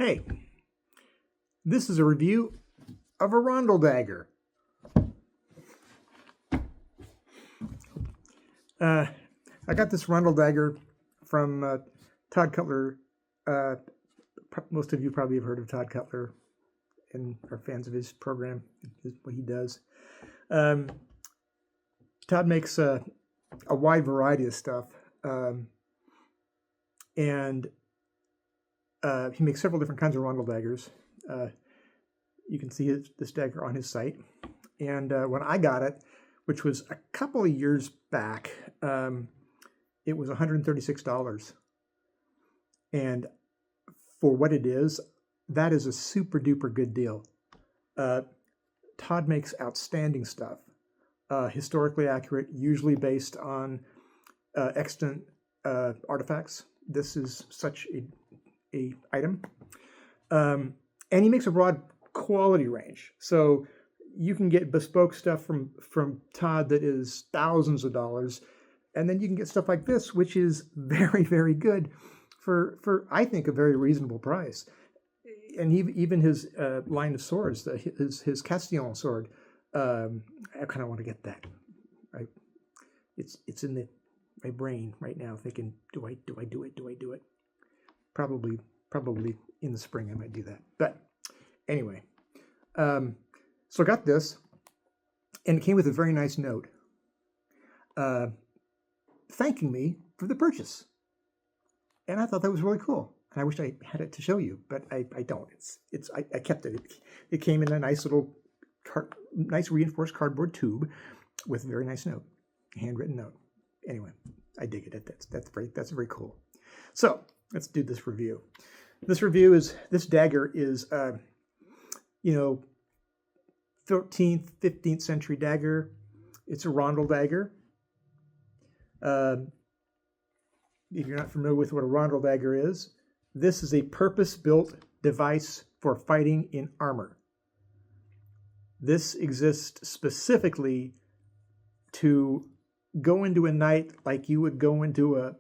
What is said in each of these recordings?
Hey, this is a review of a Rondel Dagger. I got this Rondel Dagger from Todd Cutler. Most of you probably have heard of Todd Cutler and are fans of his program, what he does. Todd makes a wide variety of stuff, and he makes several different kinds of Rondel daggers. You can see this dagger on his site. And when I got it, which was a couple of years back, it was $136. And for what it is, that is a super duper good deal. Todd makes outstanding stuff, historically accurate, usually based on extant artifacts. This is such a item. And he makes a broad quality range. So you can get bespoke stuff from Todd that is thousands of dollars. And then you can get stuff like this, which is very, very good for I think, a very reasonable price. And even his line of swords, his Castillon sword, I kind of want to get that. It's in my brain right now thinking, do I do it? Probably in the spring I might do that. But anyway, so I got this, and it came with a very nice note thanking me for the purchase. And I thought that was really cool. And I wish I had it to show you, but I don't. I kept it. It came in a nice little nice reinforced cardboard tube with a very nice note, a handwritten note. Anyway, I dig it. That's very cool. So let's do this review. This dagger is 13th, 15th century dagger. It's a Rondel dagger. If you're not familiar with what a Rondel dagger is, this is a purpose-built device for fighting in armor. This exists specifically to go into a night like you would go into a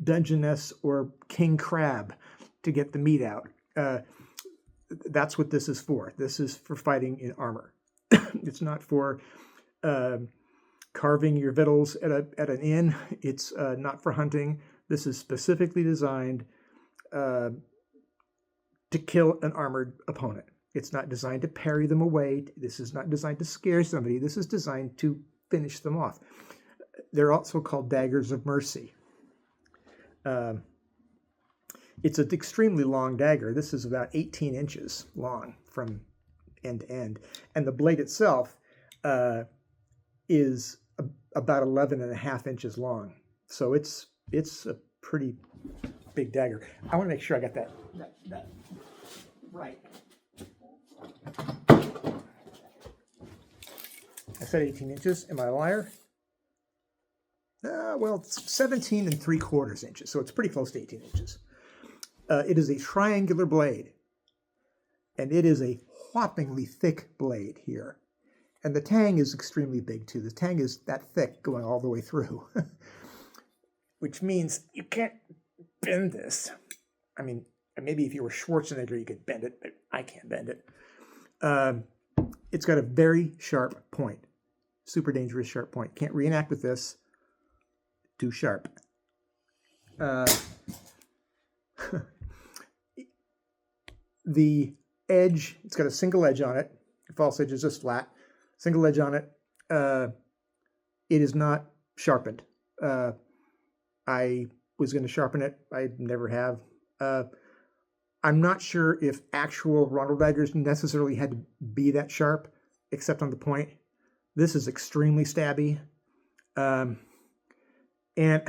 Dungeness or King Crab to get the meat out. That's what this is for. This is for fighting in armor. It's not for carving your victuals at an inn. It's not for hunting. This is specifically designed to kill an armored opponent. It's not designed to parry them away. This is not designed to scare somebody. This is designed to finish them off. They're also called daggers of mercy. It's an extremely long dagger. This is about 18 inches long from end to end. And the blade itself is about 11 and a half inches long. So it's a pretty big dagger. I want to make sure I got that right. I said 18 inches. Am I a liar? Well, it's 17 3/4 inches, so it's pretty close to 18 inches. It is a triangular blade, and it is a whoppingly thick blade here. And the tang is extremely big, too. The tang is that thick going all the way through, which means you can't bend this. I mean, maybe if you were Schwarzenegger, you could bend it, but I can't bend it. It's got a very sharp point, super dangerous sharp point. Can't reenact with this. Too sharp. The edge, it's got a single edge on it. The false edge is just flat. Single edge on it. It is not sharpened. I was going to sharpen it. I never have. I'm not sure if actual Rondel daggers necessarily had to be that sharp, except on the point. This is extremely stabby. And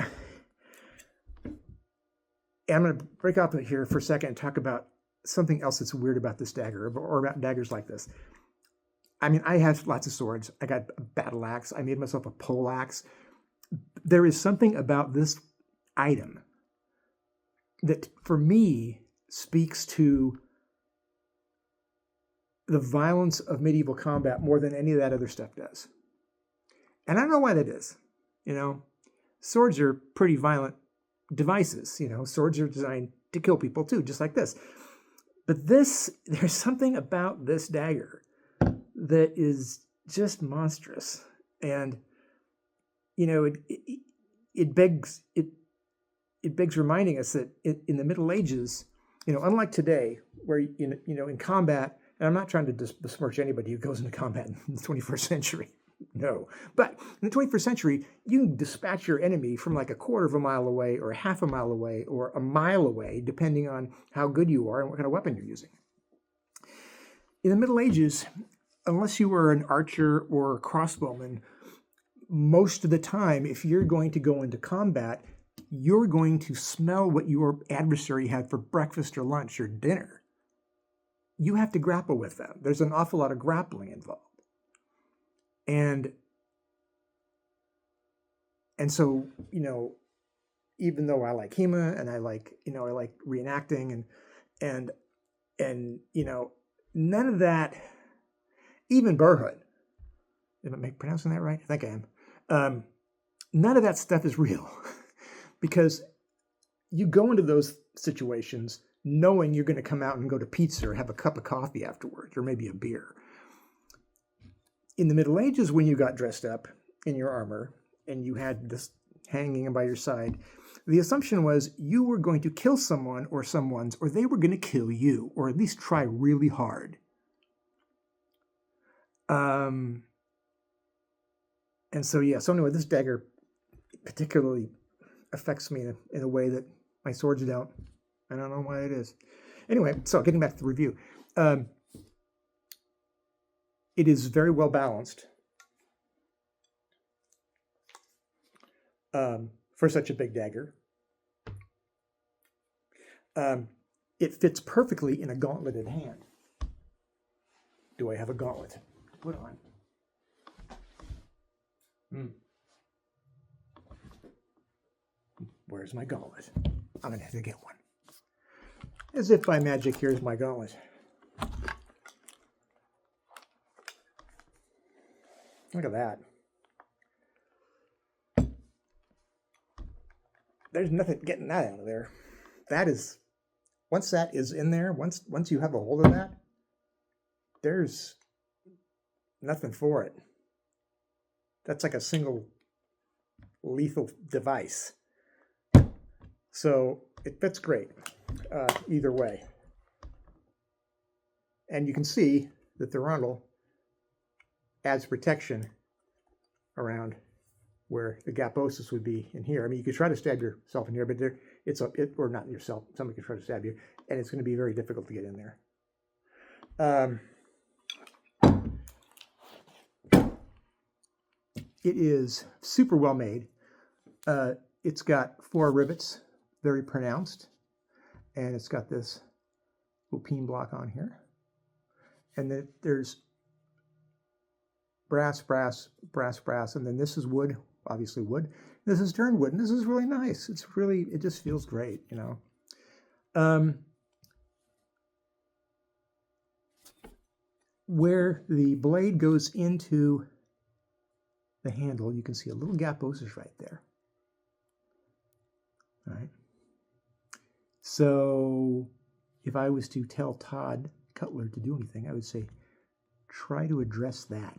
I'm going to break off here for a second and talk about something else that's weird about this dagger, or about daggers like this. I mean, I have lots of swords. I got a battle axe. I made myself a pole axe. There is something about this item that, for me, speaks to the violence of medieval combat more than any of that other stuff does. And I don't know why that is. Swords are pretty violent devices. Swords are designed to kill people too, just like this. But there's something about this dagger that is just monstrous. And, it begs reminding us that in the Middle Ages, unlike today, where, in combat, and I'm not trying to besmirch anybody who goes into combat in the 21st century. No. But in the 21st century, you can dispatch your enemy from like a quarter of a mile away or half a mile away or a mile away, depending on how good you are and what kind of weapon you're using. In the Middle Ages, unless you were an archer or a crossbowman, most of the time, if you're going to go into combat, you're going to smell what your adversary had for breakfast or lunch or dinner. You have to grapple with them. There's an awful lot of grappling involved. And so, even though I like HEMA and I like reenacting and none of that, even Burhood, am I pronouncing that right? I think I am. None of that stuff is real because you go into those situations knowing you're going to come out and go to pizza or have a cup of coffee afterwards or maybe a beer. In the Middle Ages, when you got dressed up in your armor and you had this hanging by your side, the assumption was you were going to kill someone or someone's, or they were going to kill you, or at least try really hard. And so anyway, this dagger particularly affects me in a way that my swords don't. I don't know why it is. Anyway, so getting back to the review. It is very well balanced for such a big dagger. It fits perfectly in a gauntleted hand. Do I have a gauntlet to put on? Where's my gauntlet? I'm going to have to get one. As if by magic, here's my gauntlet. Look at that. There's nothing getting that out of there. That is, once that is in there, once you have a hold of that, there's nothing for it. That's like a single lethal device. So it fits great either way. And you can see that the Rondel adds protection around where the gaposis would be in here. I mean, you could try to stab yourself in here, but or not yourself. Somebody could try to stab you, and it's going to be very difficult to get in there. It is super well made. It's got 4 rivets, very pronounced, and it's got this lupine block on here. And then there's brass, and then this is wood, obviously wood. This is turned wood, and this is really nice. It just feels great, Where the blade goes into the handle, you can see a little gaposis right there. All right. So if I was to tell Todd Cutler to do anything, I would say, try to address that.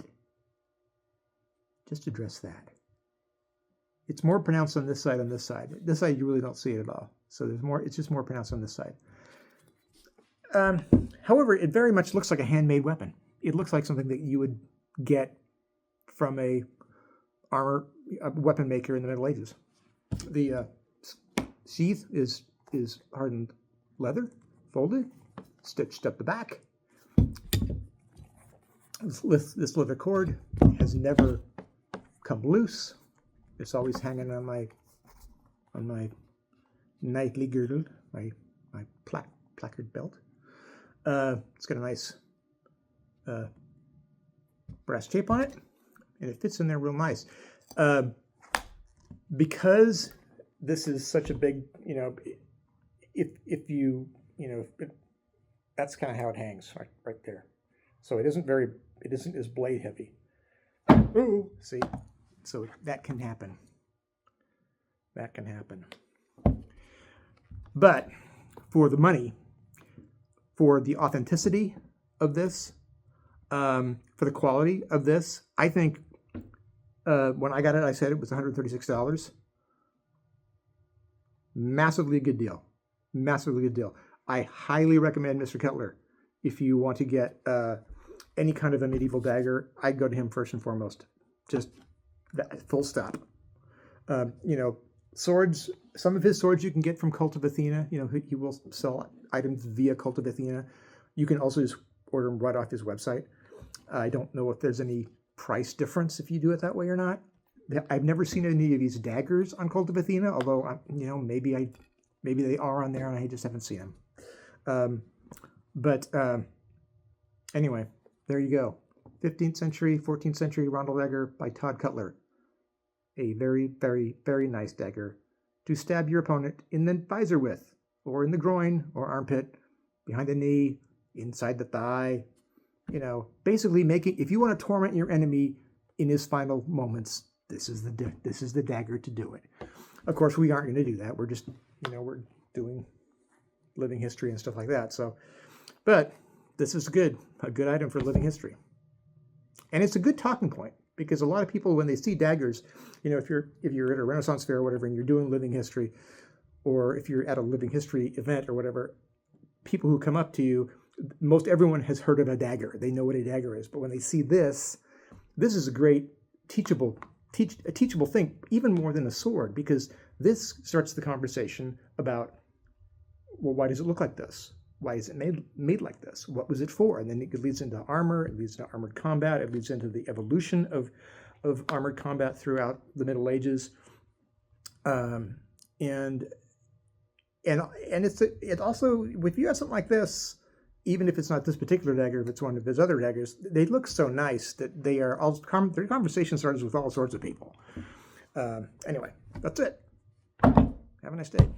Just address that. It's more pronounced on this side than this side. This side, you really don't see it at all. So it's just more pronounced on this side. However, it very much looks like a handmade weapon. It looks like something that you would get from a weapon maker in the Middle Ages. The sheath is hardened leather, folded, stitched up the back. This leather cord has never come loose. It's always hanging on my knightly girdle, my placard belt. It's got a nice brass tape on it, and it fits in there real nice. Because this is such a big, that's kind of how it hangs right there. So it isn't as blade heavy. Ooh, see, so that can happen. But for the money, for the authenticity of this, for the quality of this. I think when I got it, I said it was $136. Massively good deal. Massively good deal. I highly recommend Mr. Cutler. If you want to get any kind of a medieval dagger, I'd go to him first and foremost. Just that, full stop. Swords, some of his swords you can get from Cult of Athena. He will sell items via Cult of Athena. You can also just order them right off his website. I don't know if there's any price difference if you do it that way or not. I've never seen any of these daggers on Cult of Athena, although maybe they are on there and I just haven't seen them. Anyway, there you go. 15th century, 14th century Rondel dagger by Todd Cutler. A very, very, very nice dagger to stab your opponent in the visor with, or in the groin or armpit, behind the knee, inside the thigh. Basically if you want to torment your enemy in his final moments, this is the dagger to do it. Of course, we aren't going to do that. We're just, we're doing living history and stuff like that. So, but this is a good item for living history. And it's a good talking point, because a lot of people, when they see daggers, if you're at a Renaissance fair or whatever, and you're doing living history, or if you're at a living history event or whatever, people who come up to you, most everyone has heard of a dagger. They know what a dagger is. But when they see this is a great teachable thing, even more than a sword, because this starts the conversation about, well, why does it look like this? Why is it made like this? What was it for? And then it leads into armor, it leads into armored combat, it leads into the evolution of armored combat throughout the Middle Ages. And it also, if you have something like this, even if it's not this particular dagger, if it's one of his other daggers, they look so nice that their conversation starts with all sorts of people. Anyway, that's it. Have a nice day.